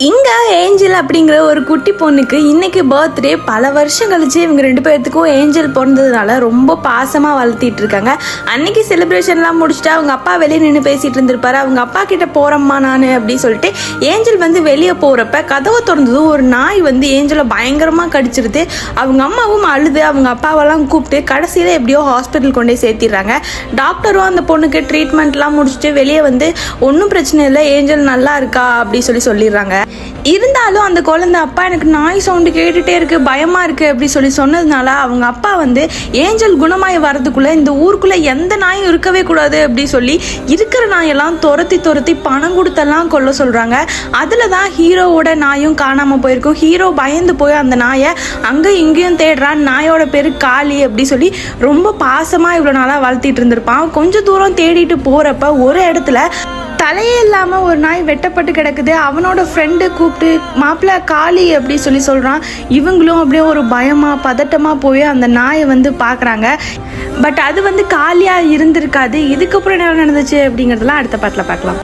இங்க ஏஞ்சல் அப்படிங்கிற ஒரு குட்டி பொண்ணுக்கு இன்னைக்கு பர்த்டே. பல வருஷம் கழிச்சு இவங்க ரெண்டு பேர்த்துக்கும் ஏஞ்சல் பிறந்ததுனால ரொம்ப பாசமாக வளர்த்திட்டு இருக்காங்க. அன்னைக்கு செலிப்ரேஷன்லாம் முடிச்சுட்டு அவங்க அப்பா வெளியே நின்று பேசிட்டு இருந்திருப்பாரு. அவங்க அப்பா கிட்ட போறம்மா நான் அப்படின்னு சொல்லிட்டு ஏஞ்சல் வந்து வெளியே போறப்ப கதவை திறந்ததும் ஒரு நாய் வந்து ஏஞ்சலை பயங்கரமா கடிச்சிருது. அவங்க அம்மாவும் அழுது அவங்க அப்பாவெல்லாம் கூப்பிட்டு கடைசியில எப்படியோ ஹாஸ்பிட்டல் கொண்டே சேர்த்திடுறாங்க. டாக்டரும் அந்த பொண்ணுக்கு ட்ரீட்மெண்ட்லாம் முடிச்சுட்டு வெளியே வந்து ஒன்றும் பிரச்சனை இல்லை, ஏஞ்சல் நல்லா இருக்கா அப்படி சொல்லிடுறாங்க. இருந்தாலும் அந்த குழந்தை அப்பா எனக்கு நாய் சவுண்டு கேட்டுட்டே இருக்கு, பயமா இருக்கு அப்படி சொன்னதுனால அவங்க அப்பா வந்து ஏஞ்சல் குணமாய் வரதுக்குள்ள இந்த ஊருக்குள்ள எந்த நாயும் இருக்கவே கூடாது அப்படி சொல்லி இருக்கிற நாயெல்லாம் துரத்தி பணம் கொடுத்தெல்லாம் கொல்ல சொல்றாங்க. அதுல தான் ஹீரோவோட நாயும் காணாம போயிருக்கும். ஹீரோ பயந்து போய் அந்த நாயை அங்க இங்கேயும் தேடுறான். நாயோட பேரு காளி அப்படி சொல்லி ரொம்ப பாசமா இவ்வளவு நாளா வளர்த்திட்டு இருந்திருப்பான். கொஞ்ச தூரம் தேடிட்டு போறப்ப ஒரு இடத்துல தலையே இல்லாமல் ஒரு நாய் வெட்டப்பட்டு கிடக்குது. அவனோட ஃப்ரெண்டு கூப்பிட்டு மாப்பிள்ள காளி அப்படி சொல்கிறான். இவங்களும் அப்படியே ஒரு பயமாக பதட்டமாக போய் அந்த நாயை வந்து பார்க்குறாங்க. பட் அது வந்து காலியாக இருந்திருக்காது. இதுக்கப்புறம் என்ன நடந்துச்சு அப்படிங்கிறதெல்லாம் அடுத்த பாட்டில் பார்க்கலாம்.